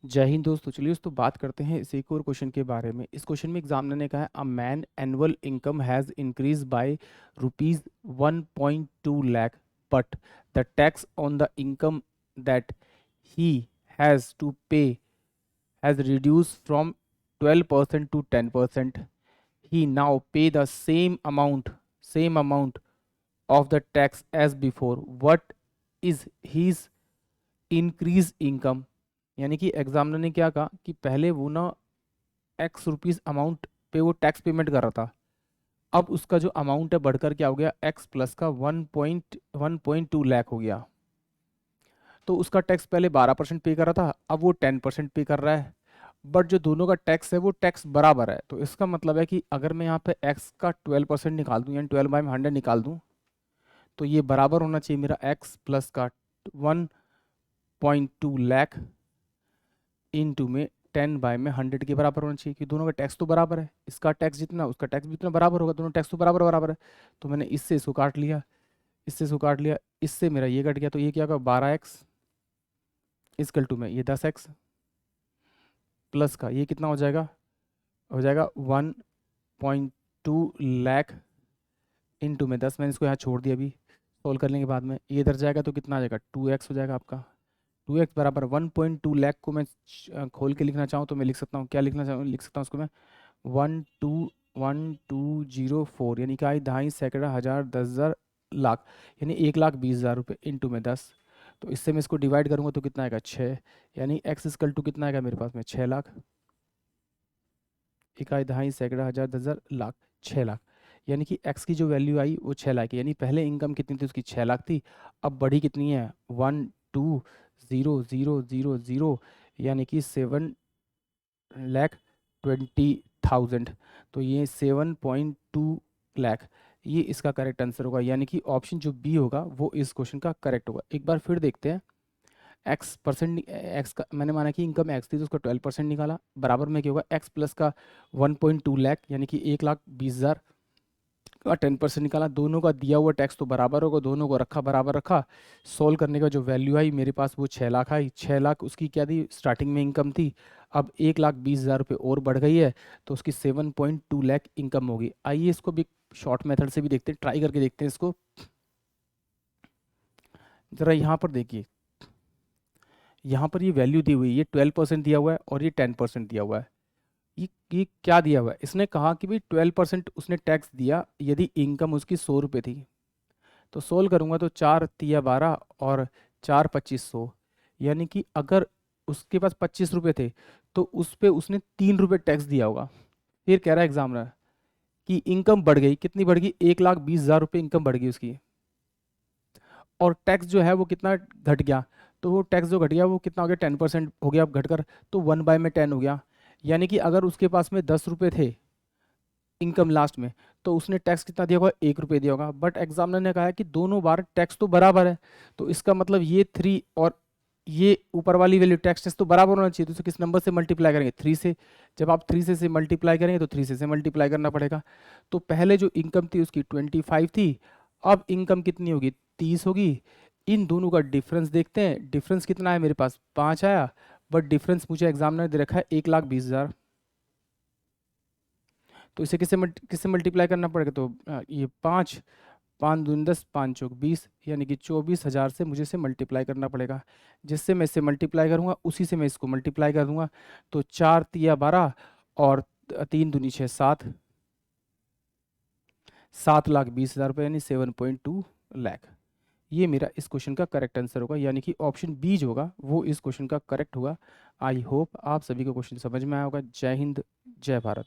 जय हिंद दोस्तों। चलिए दोस्तों बात करते हैं इस एक और क्वेश्चन के बारे में। इस क्वेश्चन में एग्जामिनर ने कहा है a man annual income has increase by rupees 1.2 lakh but the tax on the income that he has to pay has reduce from 12% to 10%. He now pay the same amount of the tax as before. What is his increased income? यानी कि examiner ने क्या कहा कि पहले वो ना x rupees amount पे वो टैक्स पेमेंट कर रहा था, अब उसका जो अमाउंट है बढ़कर क्या हो गया, एक्स प्लस का 1.2 लाख हो गया। तो उसका टैक्स पहले 12% पे कर रहा था, अब वो 10% पे कर रहा है, बट जो दोनों का टैक्स है वो टैक्स बराबर है। तो इसका मतलब है कि अगर मैं यहाँ पे एक्स का 12% निकाल दूँ यानी 12/100 निकाल दूँ तो ये बराबर होना चाहिए मेरा एक्स प्लस का 1.2 लाख इनटू में 10/100 के बराबर होना चाहिए कि दोनों का टैक्स तो बराबर है, इसका टैक्स जितना उसका टैक्स भी उतना बराबर होगा, दोनों टैक्स तो बराबर बराबर है। तो मैंने इससे इसको काट लिया, इससे इसको काट लिया, इससे मेरा ये कट गया, तो ये क्या होगा 12x इजकल टू में ये 10x प्लस का ये कितना हो जाएगा 1.2 लाख इनटू में 10। मैंने इसको यहाँ छोड़ दिया, अभी सोल्व करने के बाद में ये इधर जाएगा तो कितना आ जाएगा 2x हो जाएगा आपका। 2x बराबर 1.2 लाख को मैं खोल के लिखना चाहूँ तो मैं लिख सकता हूँ, क्या लिखना चाहूँ, लिख सकता हूँ उसको मैं 1204 यानी कि 2.5 सैकड़ा हज़ार 10,000 लाख यानी 1,20,000 रुपये इंटू में 10। तो इससे मैं इसको डिवाइड करूँगा तो कितना आएगा 6, यानी x इक्वल टू कितना आएगा मेरे पास में 6 लाख। 1.5 सैकड़ा हज़ार 10,000 लाख 6 लाख, यानी कि x की जो वैल्यू आई वो 6 लाख है। यानी पहले इनकम कितनी थी उसकी 6 लाख थी, अब बढ़ी कितनी है 1,20,000 यानी कि 7,20,000। तो ये 7.2 लाख ये इसका करेक्ट आंसर होगा, यानी कि ऑप्शन जो बी होगा वो इस क्वेश्चन का करेक्ट होगा। एक बार फिर देखते हैं एक्स परसेंट, एक्स का मैंने माना कि इनकम एक्स थी तो उसका 12% निकाला, बराबर में क्या होगा एक्स प्लस का 1.2 लाख यानी कि 1,20,000 का 10% निकाला। दोनों का दिया हुआ टैक्स तो बराबर होगा, दोनों को रखा बराबर रखा, सोल्व करने का जो वैल्यू आई मेरे पास वो 6 लाख आई। 6 लाख उसकी क्या थी स्टार्टिंग में इनकम थी, अब 1,20,000 रुपये और बढ़ गई है तो उसकी 7.2 लाख इनकम होगी। आइए इसको भी शॉर्ट मेथड से भी देखते हैं, ट्राई करके देखते हैं इसको। ज़रा यहाँ पर देखिए, यहाँ पर ये वैल्यू दी हुई है, ये 12% दिया हुआ है और ये 10% दिया हुआ है। ये क्या दिया हुआ है, इसने कहा कि भाई 12% उसने टैक्स दिया यदि इनकम उसकी 100 रुपये थी। तो सोल्व करूँगा तो 4 तिया 12 और 4 2500, यानी कि अगर उसके पास 25 रुपये थे तो उस पर उसने 3 रुपये टैक्स दिया होगा। फिर कह रहा है एग्जामिनर कि इनकम बढ़ गई, कितनी बढ़ गई 1,20,000 रुपये इनकम बढ़ गई उसकी, और टैक्स जो है वो कितना घट गया, तो वो टैक्स जो घट गया वो कितना हो गया 10% हो गया घटकर, तो 1/10 हो गया। यानी कि अगर उसके पास में 10 रुपये थे इनकम लास्ट में तो उसने टैक्स कितना दिया होगा 1 रुपये दिया होगा, बट एग्जामिनर ने कहा है कि दोनों बार टैक्स तो बराबर है, तो इसका मतलब ये 3 और ये ऊपर वाली वैल्यू टैक्स तो बराबर होना चाहिए। तो इसे किस नंबर से मल्टीप्लाई करेंगे 3 से, जब आप 3 से मल्टीप्लाई करेंगे तो 3 से मल्टीप्लाई करना पड़ेगा। तो पहले जो इनकम थी उसकी 25 थी, अब इनकम कितनी होगी 30 होगी। इन दोनों का डिफरेंस देखते हैं, डिफरेंस कितना है मेरे पास 5 आया, बट डिफरेंस मुझे एग्जामिनर दे रखा है 1,20,000। तो इसे किससे मल्टीप्लाई करना पड़ेगा, तो ये 5 5 दूनी 10 5 चौक 20 यानी कि 24,000 से मुझे इसे मल्टीप्लाई करना पड़ेगा। जिससे मैं इसे मल्टीप्लाई करूँगा उसी से मैं इसको मल्टीप्लाई कर दूंगा, तो 4 तिया 12 और 3 दूनी 6 7, 7,20,000 रुपये यानी 7.2 लाख। ये मेरा इस क्वेश्चन का करेक्ट आंसर होगा, यानी कि ऑप्शन बी जो होगा वो इस क्वेश्चन का करेक्ट होगा। आई होप आप सभी को क्वेश्चन समझ में आया होगा। जय हिंद, जय भारत।